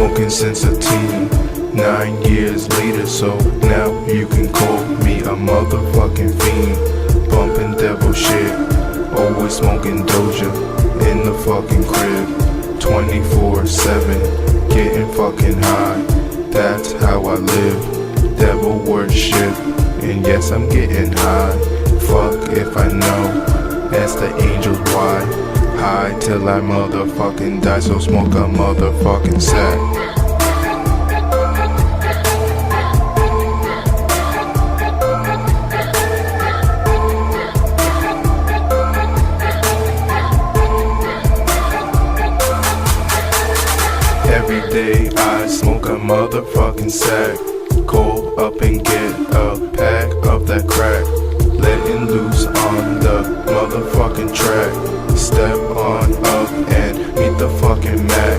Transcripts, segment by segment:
smoking since a teen. 9 years later, so now you can call me a motherfucking fiend. Bumping devil shit, always smoking Doja in the fucking crib. 24/7, getting fucking high. That's how I live. Devil worship, and yes, I'm getting high. Fuck if I know. Ask the angels why. High till I motherfucking die, so smoke a motherfucking sack. Every day I smoke a motherfucking sack. Call up and get a pack of that crack. Letting loose on the motherfucking track. Step on up and meet the fucking Mac.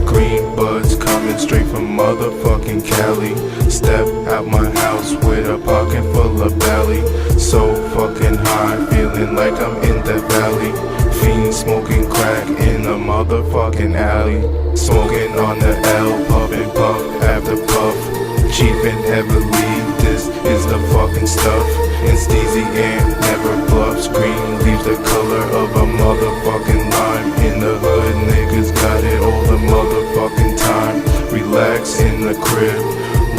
Green buds coming straight from motherfucking Cali. Step out my house with a pocket full of Bally. So fucking high, feeling like I'm in the valley. Fiend smoking crack in the motherfucking alley. Smoking on the L, puffin' puff after puff. Cheap and heavily, this is the fucking stuff. And Steezy and never bluffs. Green leaves the color of a motherfucking lime. In the hood, niggas got it all the motherfucking time. Relax in the crib,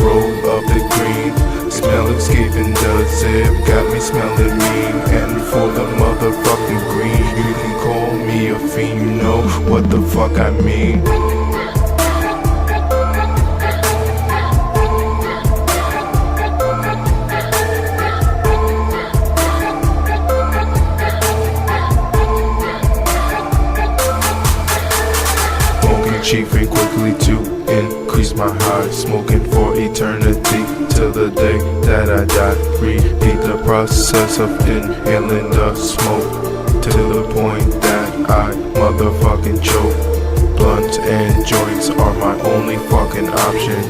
roll up the green. Smell escaping the zip, got me smelling mean. And for the motherfucking green, you can call me a fiend, you know what the fuck I mean. Chiefing quickly to increase my high. Smoking for eternity till the day that I die. Repeat the process of inhaling the smoke to the point that I motherfucking choke. Blunts and joints are my only fucking option.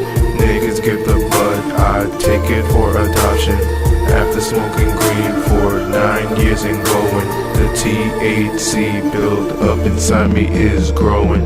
Niggas give the bud, I take it for adoption. After smoking green for 9 years and going, the THC build up inside me is growing.